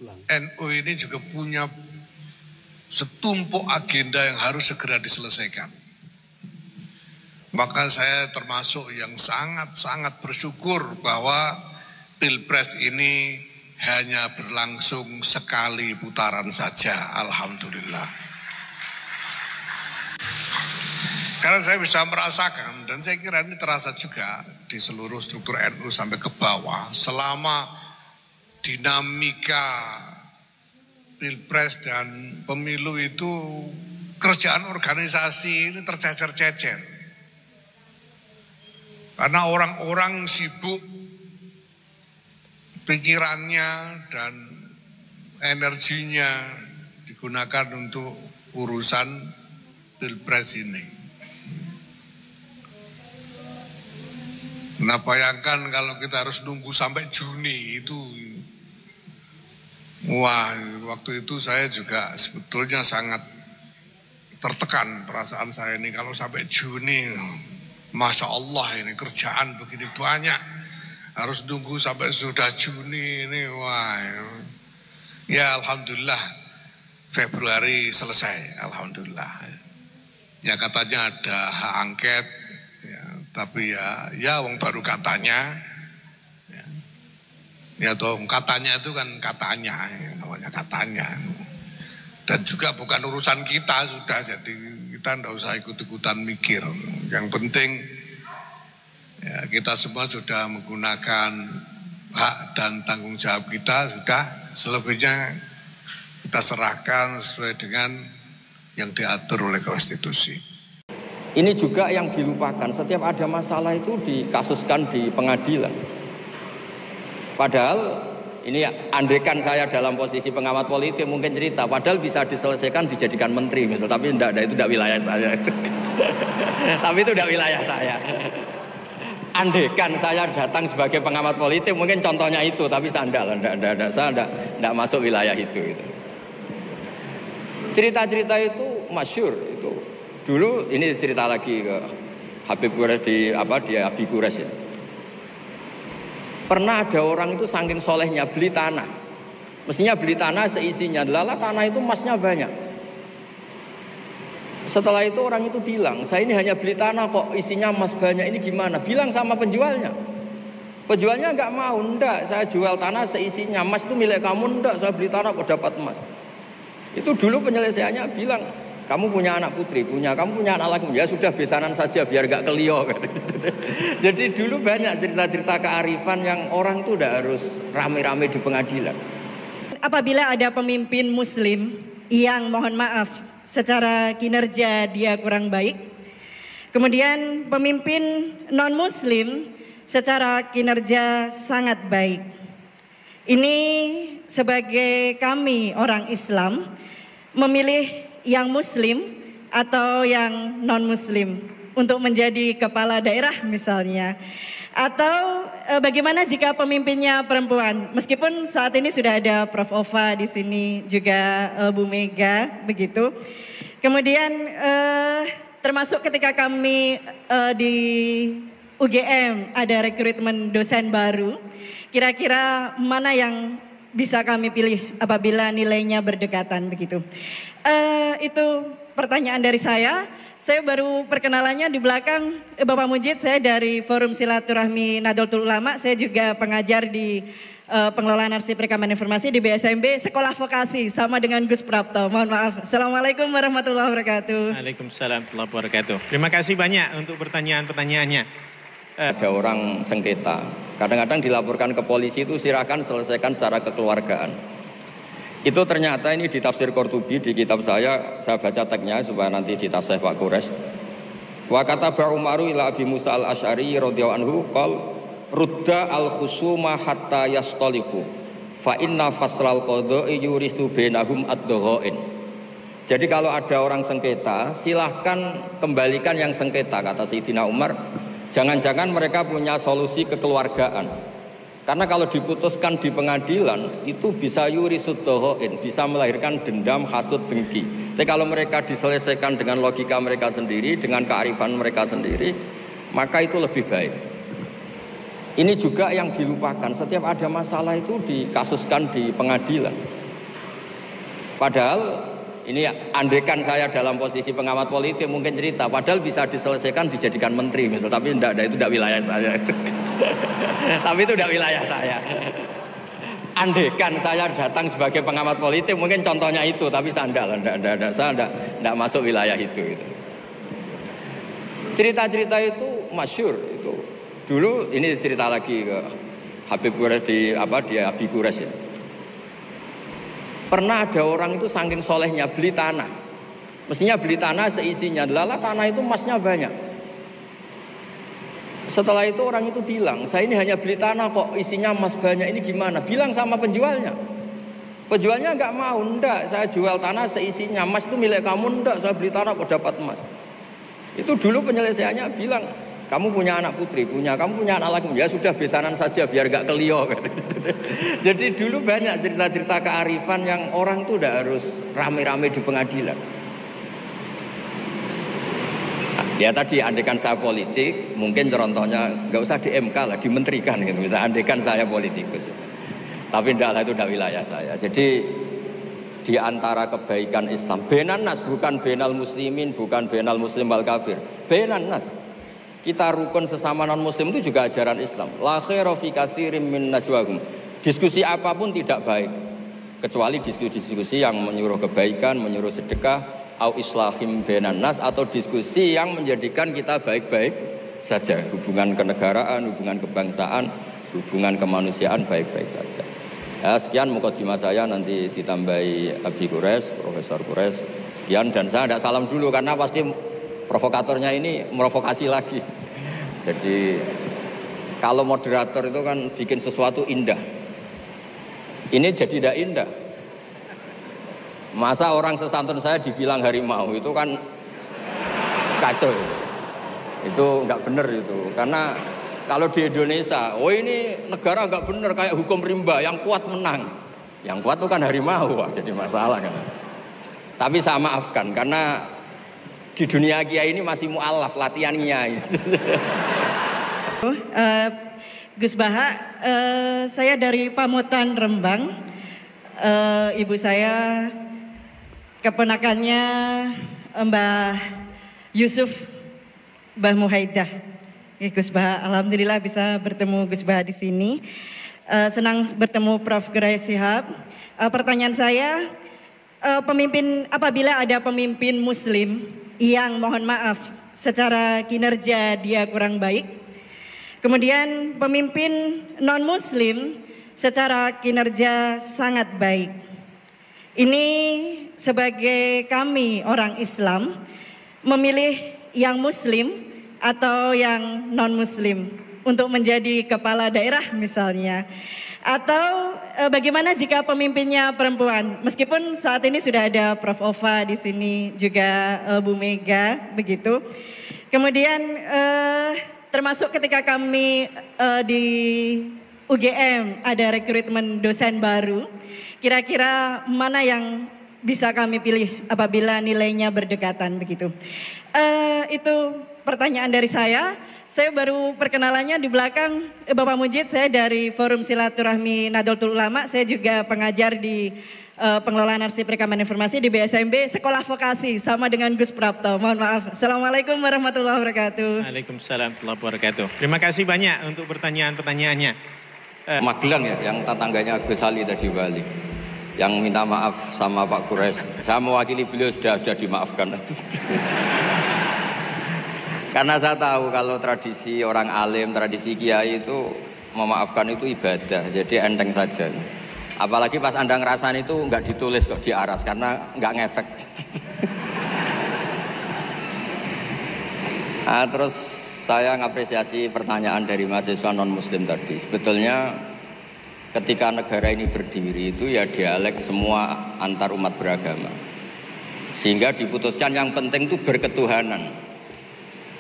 NU ini juga punya setumpuk agenda yang harus segera diselesaikan. Maka saya termasuk yang sangat-sangat bersyukur bahwa Pilpres ini hanya berlangsung sekali putaran saja, alhamdulillah. Karena saya bisa merasakan, dan saya kira ini terasa juga di seluruh struktur NU sampai ke bawah, selama dinamika Pilpres dan pemilu itu kerjaan organisasi ini tercecer-cecer. Karena orang-orang sibuk pikirannya dan energinya digunakan untuk urusan Pilpres ini. Nah, bayangkan kalau kita harus nunggu sampai Juni itu. Wah, waktu itu saya juga sebetulnya sangat tertekan perasaan saya ini. Kalau sampai Juni, Masya Allah ini kerjaan begini banyak. Harus nunggu sampai sudah Juni ini, wah. Ya alhamdulillah Februari selesai, alhamdulillah. Ya katanya ada hak angket, ya, tapi ya wong baru katanya. Ya toh katanya itu kan katanya, ya, namanya katanya. Dan juga bukan urusan kita sudah, jadi kita tidak usah ikut-ikutan mikir. Yang penting ya, kita semua sudah menggunakan hak dan tanggung jawab kita, sudah selebihnya kita serahkan sesuai dengan yang diatur oleh konstitusi. Ini juga yang dilupakan, setiap ada masalah itu dikasuskan di pengadilan. Padahal ini andaikan saya dalam posisi pengamat politik mungkin cerita, padahal bisa diselesaikan dijadikan menteri misal, tapi itu tidak wilayah saya. Tapi itu tidak wilayah saya. Andaikan saya datang sebagai pengamat politik mungkin contohnya itu, tapi saya tidak masuk wilayah itu. Cerita-cerita itu masyhur itu. Dulu ini cerita lagi ke Habib Quraisy di Abi Quraisy ya. Pernah ada orang itu saking solehnya beli tanah. Mestinya beli tanah seisinya. Lala tanah itu emasnya banyak. Setelah itu orang itu bilang, saya ini hanya beli tanah kok isinya emas banyak, ini gimana? Bilang sama penjualnya. Penjualnya enggak mau, enggak, saya jual tanah seisinya, emas itu milik kamu, enggak, saya beli tanah kok dapat emas. Itu dulu penyelesaiannya bilang, kamu punya anak putri, kamu punya anak laki, ya sudah besanan saja biar enggak kelio. Jadi dulu banyak cerita-cerita kearifan yang orang itu udah harus rame-rame di pengadilan. Apabila ada pemimpin muslim yang mohon maaf secara kinerja dia kurang baik, kemudian pemimpin non-muslim secara kinerja sangat baik. Ini sebagai kami orang Islam memilih yang muslim atau yang non-muslim untuk menjadi kepala daerah misalnya. Atau bagaimana jika pemimpinnya perempuan? Meskipun saat ini sudah ada Prof. Ova di sini, juga Bu Mega, begitu. Kemudian termasuk ketika kami di UGM ada rekrutmen dosen baru, kira-kira mana yang bisa kami pilih apabila nilainya berdekatan begitu. Itu pertanyaan dari saya. Saya baru perkenalannya di belakang Bapak Mujid, saya dari Forum Silaturahmi Nahdlatul Ulama, saya juga pengajar di pengelolaan arsip rekaman informasi di BSMB Sekolah Vokasi sama dengan Gus Prapto. Mohon maaf. Assalamualaikum warahmatullahi wabarakatuh. Waalaikumsalam warahmatullahi wabarakatuh. Terima kasih banyak untuk pertanyaan-pertanyaannya. Ada orang sengketa, kadang-kadang dilaporkan ke polisi itu silakan selesaikan secara kekeluargaan. Itu ternyata ini di tafsir Qurtubi di kitab saya baca teksnya supaya nanti ditasih Pak Quraisy. Wa kataba Umaru ila Abi Musa al-Asy'ari radhiyallahu anhu qol rudda al-khusuma hatta yastalihu fa inna faslal qada'i yuristu bainahum ad-dhaghain. Jadi kalau ada orang sengketa, silahkan kembalikan yang sengketa, kata Sayyidina Umar. Jangan-jangan mereka punya solusi kekeluargaan. Karena kalau diputuskan di pengadilan itu bisa yurisud dhahain, bisa melahirkan dendam, hasud, dengki. Tapi kalau mereka diselesaikan dengan logika mereka sendiri, dengan kearifan mereka sendiri, maka itu lebih baik. Ini juga yang dilupakan. Setiap ada masalah itu dikasuskan di pengadilan. Padahal ini andaikan saya dalam posisi pengamat politik mungkin cerita. Padahal bisa diselesaikan dijadikan menteri misal. Tapi itu tidak wilayah saya. Tapi itu tidak wilayah saya. Andaikan saya datang sebagai pengamat politik mungkin contohnya itu. Tapi saya tidak masuk wilayah itu. Cerita-cerita itu masyhur itu. Dulu ini cerita lagi ke Habib Quraisy di Abi Quraisy ya. Pernah ada orang itu saking solehnya beli tanah. Mestinya beli tanah seisinya. Lala tanah itu emasnya banyak. Setelah itu orang itu bilang, saya ini hanya beli tanah kok isinya emas banyak. Ini gimana? Bilang sama penjualnya. Penjualnya nggak mau. Enggak, saya jual tanah seisinya. Emas itu milik kamu. Enggak, saya beli tanah kok dapat emas. Itu dulu penyelesaiannya bilang, kamu punya anak putri, kamu punya anak laki, ya sudah besanan saja biar gak kelio. Jadi dulu banyak cerita-cerita kearifan yang orang tuh udah harus rame-rame di pengadilan. Ya tadi andaikan saya politik, mungkin contohnya gak usah di MK lah, dimenterikan gitu. Misalnya andaikan saya politikus. Tapi enggak, itu udah wilayah saya. Jadi di antara kebaikan Islam, benan nas, bukan benal muslimin, bukan benal muslim wal kafir, benan nas. Kita rukun sesama non-muslim itu juga ajaran Islam. La khaira fi katsirin min najwahum. Diskusi apapun tidak baik kecuali diskusi-diskusi yang menyuruh kebaikan, menyuruh sedekah, au islahim bainan nas, atau diskusi yang menjadikan kita baik-baik saja. Hubungan kenegaraan, hubungan kebangsaan, hubungan kemanusiaan baik-baik saja. Ya, sekian mukadimah saya, nanti ditambahi Abi Quraisy, Profesor Quraisy. Sekian, dan saya tidak salam dulu karena pasti provokatornya ini merovokasi lagi. Jadi kalau moderator itu kan bikin sesuatu indah. Ini jadi tidak indah. Masa orang sesantun saya dibilang harimau, itu kan kacau. Itu nggak benar itu. Karena kalau di Indonesia, oh ini negara nggak benar kayak hukum rimba, yang kuat menang. Yang kuat itu kan harimau, wah, jadi masalah kan. Tapi saya maafkan karena di dunia kiai ini masih mu'alaf latihannya. Gus Baha, saya dari Pamutan Rembang. Ibu saya keponakannya Mbah Yusuf Mbah Muhaidah. Gus Baha, alhamdulillah bisa bertemu Gus Baha di sini. Senang bertemu Prof. Quraisy Shihab. Pertanyaan saya, apabila ada pemimpin Muslim yang mohon maaf secara kinerja dia kurang baik, kemudian pemimpin non-muslim secara kinerja sangat baik. Ini sebagai kami orang Islam memilih yang muslim atau yang non-muslim untuk menjadi kepala daerah misalnya. Atau bagaimana jika pemimpinnya perempuan? Meskipun saat ini sudah ada Prof. Ova di sini, juga Bu Mega, begitu. Kemudian termasuk ketika kami di UGM ada rekrutmen dosen baru, kira-kira mana yang bisa kami pilih apabila nilainya berdekatan begitu. Itu pertanyaan dari saya. Saya baru perkenalannya di belakang Bapak Mujid, saya dari Forum Silaturahmi Nahdlatul Ulama. Saya juga pengajar di pengelolaan arsip rekaman informasi di BSMB Sekolah Vokasi sama dengan Gus Prapto. Mohon maaf. Assalamualaikum warahmatullahi wabarakatuh. Waalaikumsalam warahmatullahi wabarakatuh. Terima kasih banyak untuk pertanyaan-pertanyaannya. Magelang ya, yang tetangganya Gus Ali tadi Bali, yang minta maaf sama Pak Quraisy. Saya mewakili beliau sudah dimaafkan. Karena saya tahu kalau tradisi orang alim, tradisi kiai itu memaafkan itu ibadah, jadi enteng saja. Apalagi pas Anda ngerasain itu nggak ditulis kok di aras karena nggak ngefek. Nah, terus saya ngapresiasi pertanyaan dari mahasiswa non-muslim tadi. Sebetulnya ketika negara ini berdiri itu ya dialek semua antar umat beragama. Sehingga diputuskan yang penting itu berketuhanan.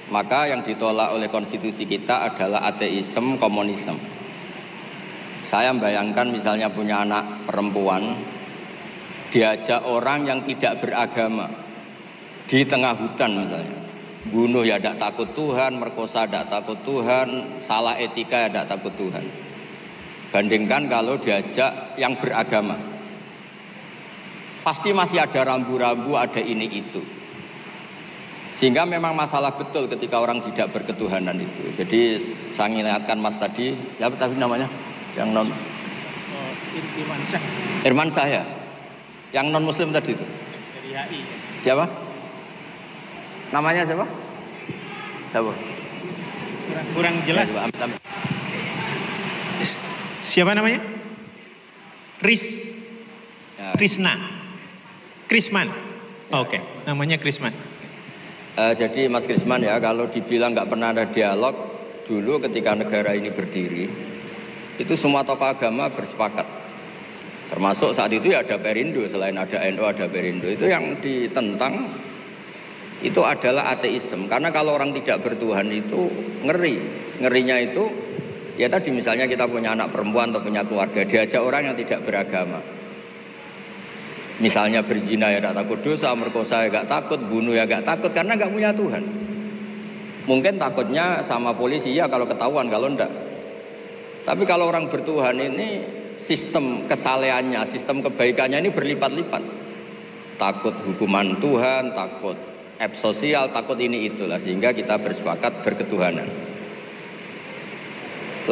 Maka yang ditolak oleh konstitusi kita adalah ateisme, komunisme. Saya membayangkan misalnya punya anak perempuan, diajak orang yang tidak beragama di tengah hutan misalnya. Bunuh ya tidak takut Tuhan, merkosa tidak takut Tuhan, salah etika ya tidak takut Tuhan. Bandingkan kalau diajak yang beragama, pasti masih ada rambu-rambu, ada ini itu. Sehingga memang masalah betul ketika orang tidak berketuhanan itu. Jadi saya ingatkan Mas tadi, siapa tadi namanya? Yang non Irman Syah. Irman Syah ya? Yang non muslim tadi itu? Dari HI. Siapa? Namanya siapa? Siapa? Kurang jelas. Ya, Siapa namanya? Ya. Krisman. Oke, namanya Krisman. Jadi Mas Krisman ya, kalau dibilang nggak pernah ada dialog, dulu ketika negara ini berdiri, itu semua tokoh agama bersepakat. Termasuk saat itu ya ada Perindo, selain ada NU ada Perindo. Itu yang ditentang itu adalah ateisme. Karena kalau orang tidak bertuhan itu ngeri. Ngerinya itu ya tadi misalnya kita punya anak perempuan atau punya keluarga, diajak orang yang tidak beragama. Misalnya berzina ya tidak takut dosa, merkosa ya tidak takut, bunuh ya tidak takut karena tidak punya Tuhan. Mungkin takutnya sama polisi ya kalau ketahuan, kalau enggak. Tapi kalau orang bertuhan ini sistem kesalehannya, sistem kebaikannya ini berlipat-lipat. Takut hukuman Tuhan, takut sosial, takut ini itulah, sehingga kita bersepakat berketuhanan.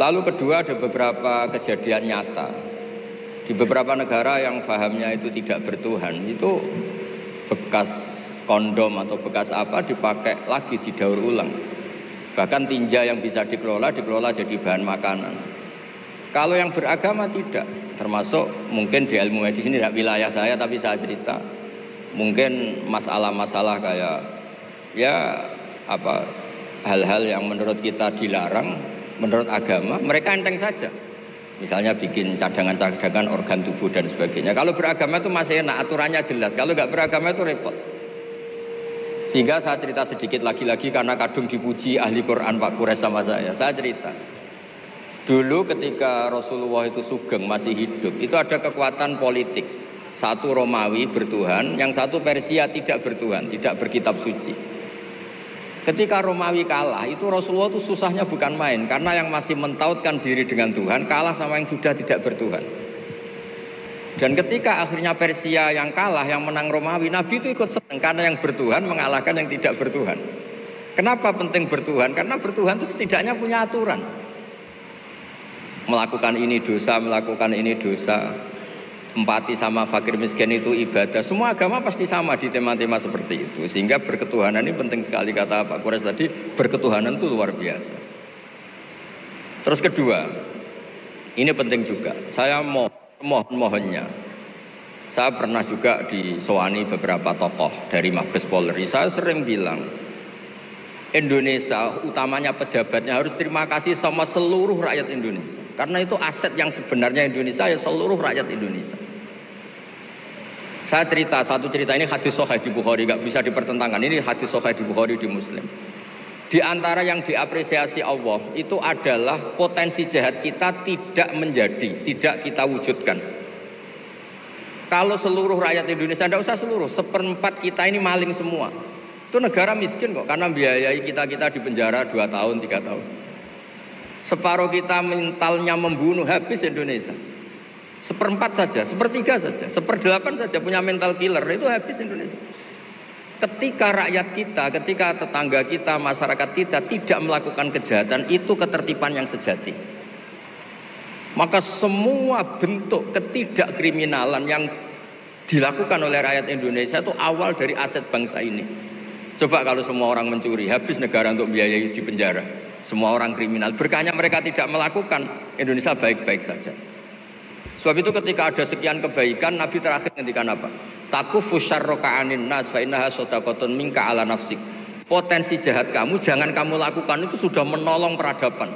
Lalu kedua, ada beberapa kejadian nyata. Di beberapa negara yang pahamnya itu tidak bertuhan, itu bekas kondom atau bekas apa dipakai lagi, didaur ulang. Bahkan tinja yang bisa dikelola jadi bahan makanan. Kalau yang beragama tidak, termasuk mungkin di ilmu medis ini tidak wilayah saya, tapi saya cerita. Mungkin masalah-masalah kayak ya apa hal-hal yang menurut kita dilarang, menurut agama mereka enteng saja. Misalnya bikin cadangan-cadangan organ tubuh dan sebagainya. Kalau beragama itu masih enak, aturannya jelas. Kalau nggak beragama itu repot. Sehingga saya cerita sedikit lagi-lagi karena kadung dipuji ahli Quran Pak Kures sama saya. Saya cerita. Dulu ketika Rasulullah itu sugeng masih hidup, itu ada kekuatan politik. Satu Romawi bertuhan, yang satu Persia tidak bertuhan, tidak berkitab suci. Ketika Romawi kalah, itu Rasulullah itu susahnya bukan main. Karena yang masih mentautkan diri dengan Tuhan, kalah sama yang sudah tidak bertuhan. Dan ketika akhirnya Persia yang kalah, yang menang Romawi, Nabi itu ikut senang. Karena yang bertuhan mengalahkan yang tidak bertuhan. Kenapa penting bertuhan? Karena bertuhan itu setidaknya punya aturan. Melakukan ini dosa, melakukan ini dosa. Empati sama fakir miskin itu ibadah. Semua agama pasti sama di tema-tema seperti itu. Sehingga berketuhanan ini penting sekali, kata Pak Kures tadi. Berketuhanan itu luar biasa. Terus kedua, ini penting juga. Saya mohonnya, saya pernah juga disowani beberapa tokoh dari Mabes Polri. Saya sering bilang, Indonesia utamanya pejabatnya harus terima kasih sama seluruh rakyat Indonesia. Karena itu aset yang sebenarnya Indonesia ya seluruh rakyat Indonesia. Saya cerita, satu cerita ini hadis sahih di Bukhari, gak bisa dipertentangkan. Ini hadis sahih di Bukhari, di Muslim. Di antara yang diapresiasi Allah itu adalah potensi jahat kita tidak menjadi, tidak kita wujudkan. Kalau seluruh rakyat Indonesia, tidak usah seluruh, 1/4 kita ini maling semua. Itu negara miskin kok, karena biayai kita di penjara 2 tahun, 3 tahun. Separuh kita mentalnya membunuh, habis Indonesia. 1/4 saja, 1/3 saja, 1/8 saja punya mental killer, itu habis Indonesia. Ketika rakyat kita, ketika tetangga kita, masyarakat kita tidak melakukan kejahatan, itu ketertiban yang sejati. Maka semua bentuk ketidakkriminalan yang dilakukan oleh rakyat Indonesia itu awal dari aset bangsa ini. Coba kalau semua orang mencuri, habis negara untuk biayai di penjara. Semua orang kriminal, berkahnya mereka tidak melakukan, Indonesia baik-baik saja. Sebab itu ketika ada sekian kebaikan, Nabi terakhir ngendikan apa? Takufu syarroka anin nas fa innaha shadaqatun minka ala nafsik. Potensi jahat kamu jangan kamu lakukan, itu sudah menolong peradaban.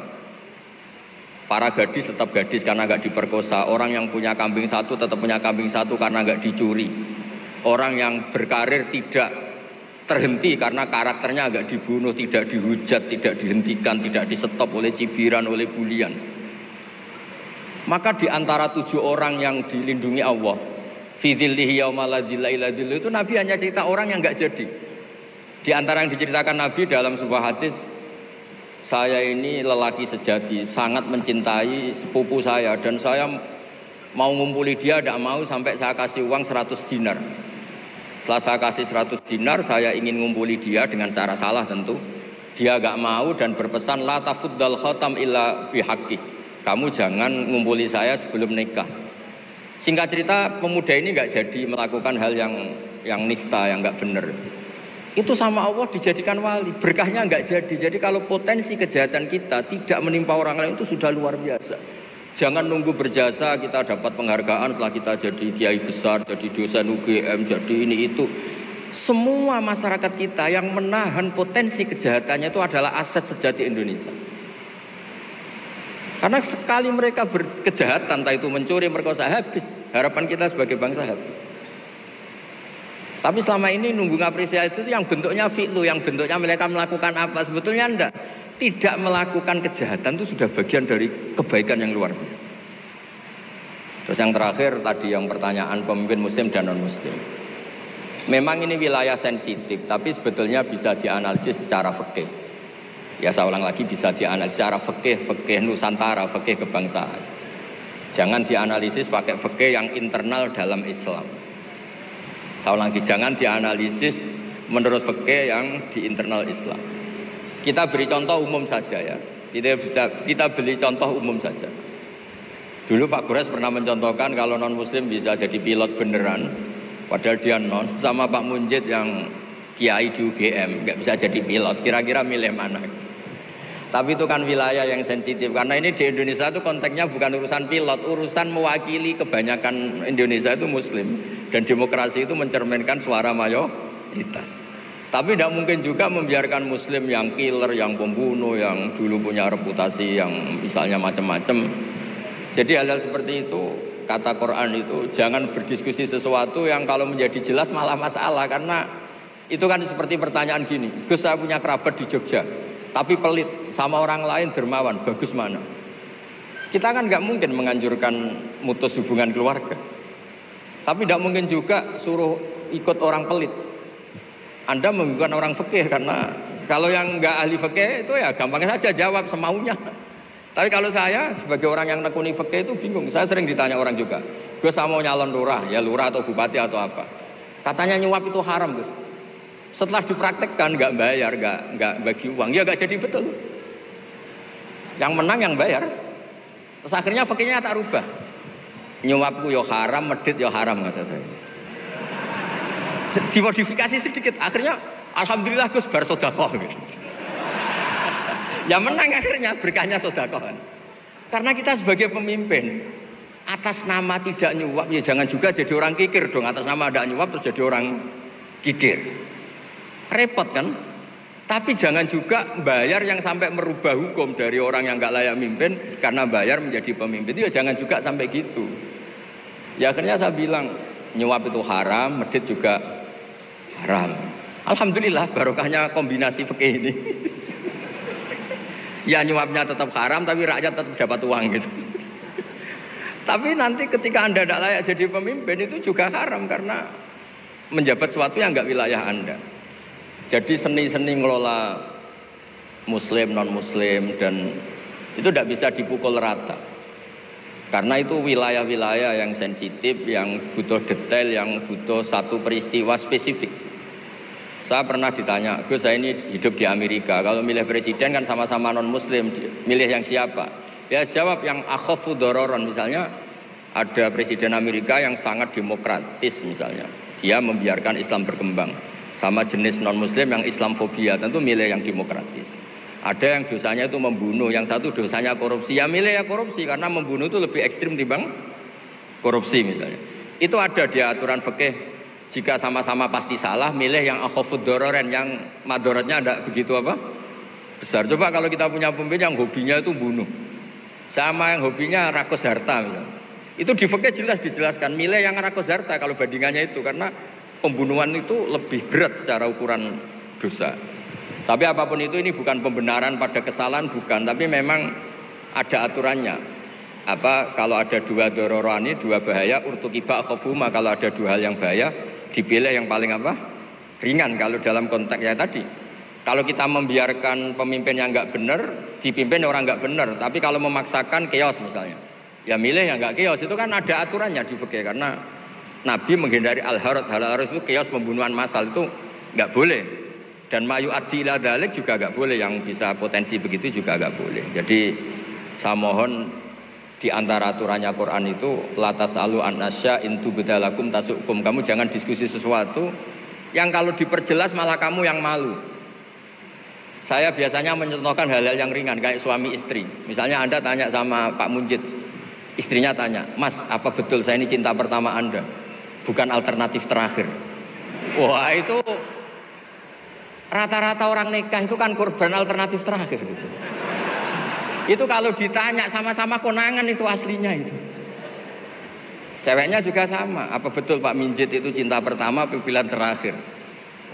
Para gadis tetap gadis karena nggak diperkosa. Orang yang punya kambing satu tetap punya kambing satu karena nggak dicuri. Orang yang berkarir tidak terhenti karena karakternya agak dibunuh, tidak dihujat, tidak dihentikan, tidak disetop oleh cibiran, oleh bulian. Maka di antara 7 orang yang dilindungi Allah, fi dzillihi yauma la dzilla illa dzilluh, itu Nabi hanya cerita orang yang enggak jadi. Di antara yang diceritakan Nabi dalam sebuah hadis, saya ini lelaki sejati, sangat mencintai sepupu saya dan saya mau ngumpuli dia, tidak mau sampai saya kasih uang 100 dinar. Setelah saya kasih 100 dinar, saya ingin ngumpuli dia dengan cara salah tentu. Dia gak mau dan berpesan, la tafuddal khatam illa bihaqqi. Kamu jangan ngumpuli saya sebelum nikah. Singkat cerita, pemuda ini gak jadi melakukan hal yang nista, yang gak benar. Itu sama Allah dijadikan wali, berkahnya nggak jadi. Jadi kalau potensi kejahatan kita tidak menimpa orang lain itu sudah luar biasa. Jangan nunggu berjasa kita dapat penghargaan setelah kita jadi kiai besar, jadi dosen UGM, jadi ini itu. Semua masyarakat kita yang menahan potensi kejahatannya itu adalah aset sejati Indonesia. Karena sekali mereka berkejahatan, entah itu mencuri, merkosa, habis. Harapan kita sebagai bangsa habis. Tapi selama ini nunggu ngapresiasi itu yang bentuknya fi'lu, yang bentuknya mereka melakukan apa, sebetulnya enggak. Tidak melakukan kejahatan itu sudah bagian dari kebaikan yang luar biasa. Terus yang terakhir tadi yang pertanyaan pemimpin muslim dan non muslim. Memang ini wilayah sensitif, tapi sebetulnya bisa dianalisis secara fikih. Ya saya ulang lagi, bisa dianalisis secara fikih Nusantara, fikih kebangsaan. Jangan dianalisis pakai fikih yang internal dalam Islam. Saya ulang lagi, jangan dianalisis menurut fikih yang di internal Islam. Kita beri contoh umum saja ya. Kita beri contoh umum saja. Dulu Pak Gores pernah mencontohkan kalau non muslim bisa jadi pilot beneran, padahal dia non, sama Pak Munjid yang kiai di UGM nggak bisa jadi pilot. Kira-kira milih mana? Tapi itu kan wilayah yang sensitif karena ini di Indonesia itu konteksnya bukan urusan pilot, urusan mewakili kebanyakan Indonesia itu muslim. Dan demokrasi itu mencerminkan suara mayoritas. Tapi tidak mungkin juga membiarkan muslim yang killer, yang pembunuh, yang dulu punya reputasi yang misalnya macam-macam. Jadi hal-hal seperti itu, kata Quran itu, jangan berdiskusi sesuatu yang kalau menjadi jelas malah masalah. Karena itu kan seperti pertanyaan gini, Gus saya punya kerabat di Jogja, tapi pelit, sama orang lain dermawan, bagus mana? Kita kan nggak mungkin menganjurkan mutus hubungan keluarga. Tapi tidak mungkin juga suruh ikut orang pelit. Anda bukan orang fikih karena kalau yang nggak ahli fikih itu ya gampangnya saja jawab semaunya. Tapi kalau saya sebagai orang yang nekuni fikih itu bingung. Saya sering ditanya orang juga, Gus saya mau nyalon lurah, ya lurah atau bupati atau apa. Katanya nyuap itu haram Gus. Setelah dipraktekkan nggak bayar, nggak bagi uang, ya nggak jadi betul. Yang menang yang bayar. Terus akhirnya fikihnya tak rubah. Nyuapku yo haram, medit yo haram kata saya. Dimodifikasi sedikit, akhirnya alhamdulillah Gus bar sedekah gitu. Ya menang akhirnya berkahnya sedekah. Karena kita sebagai pemimpin atas nama tidak nyuap ya jangan juga jadi orang kikir dong. Atas nama tidak nyuap terus jadi orang kikir. Repot kan? Tapi jangan juga bayar yang sampai merubah hukum dari orang yang nggak layak mimpin karena bayar menjadi pemimpin. Itu ya jangan juga sampai gitu. Ya akhirnya saya bilang nyuap itu haram, medit juga haram. Alhamdulillah barokahnya kombinasi fikih ini. Ya nyuapnya tetap haram tapi rakyat tetap dapat uang gitu. Tapi nanti ketika Anda tidak layak jadi pemimpin itu juga haram karena menjabat sesuatu yang nggak wilayah Anda. Jadi seni-seni ngelola muslim, non-muslim dan itu tidak bisa dipukul rata. Karena itu wilayah-wilayah yang sensitif, yang butuh detail, yang butuh satu peristiwa spesifik. Saya pernah ditanya, Gus saya ini hidup di Amerika, kalau milih presiden kan sama-sama non-muslim, milih yang siapa? Ya jawab yang akhafu dororon, misalnya ada presiden Amerika yang sangat demokratis misalnya. Dia membiarkan Islam berkembang. Sama jenis non-muslim yang Islamfobia, tentu milih yang demokratis. Ada yang dosanya itu membunuh, yang satu dosanya korupsi. Ya milih ya korupsi, karena membunuh itu lebih ekstrim dibanding korupsi misalnya. Itu ada di aturan fikih. Jika sama-sama pasti salah, milih yang akhafud dororen, yang madorotnya ada begitu apa? Besar. Coba kalau kita punya pemimpin yang hobinya itu bunuh, sama yang hobinya rakus harta misalnya. Itu di fikih jelas dijelaskan, milih yang rakus harta kalau bandingannya itu, karena pembunuhan itu lebih berat secara ukuran dosa. Tapi apapun itu ini bukan pembenaran pada kesalahan, bukan. Tapi memang ada aturannya. Apa kalau ada dua dororani, dua bahaya, urtukiba khofuma, kalau ada dua hal yang bahaya, dipilih yang paling apa? ringan kalau dalam konteks ya tadi. Kalau kita membiarkan pemimpin yang nggak benar, dipimpin orang nggak benar. Tapi kalau memaksakan chaos misalnya, ya milih yang nggak chaos. Itu kan ada aturannya di fikih karena Nabi menghindari al-harad. Al-harad itu chaos pembunuhan massal itu nggak boleh. Dan mayu addi ila dzalik juga nggak boleh. Yang bisa potensi begitu juga nggak boleh. Jadi saya mohon di antara aturannya Quran itu la tasalu an nasya in tubdalakum tasukum. Kamu jangan diskusi sesuatu yang kalau diperjelas malah kamu yang malu. Saya biasanya mencontohkan hal-hal yang ringan kayak suami istri. Misalnya Anda tanya sama Pak Munjid, istrinya tanya, "Mas, apa betul saya ini cinta pertama Anda? Bukan alternatif terakhir." Wah, itu rata-rata orang nikah itu kan korban alternatif terakhir gitu. Itu kalau ditanya sama-sama konangan itu aslinya itu. Ceweknya juga sama. Apa betul Pak Minjit itu cinta pertama, pilihan terakhir?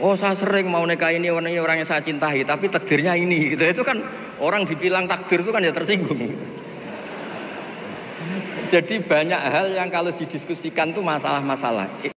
Oh, saya sering mau nikah ini orang yang saya cintai, tapi takdirnya ini gitu. Itu kan orang dibilang takdir itu kan ya tersinggung. Jadi banyak hal yang kalau didiskusikan tuh masalah-masalah.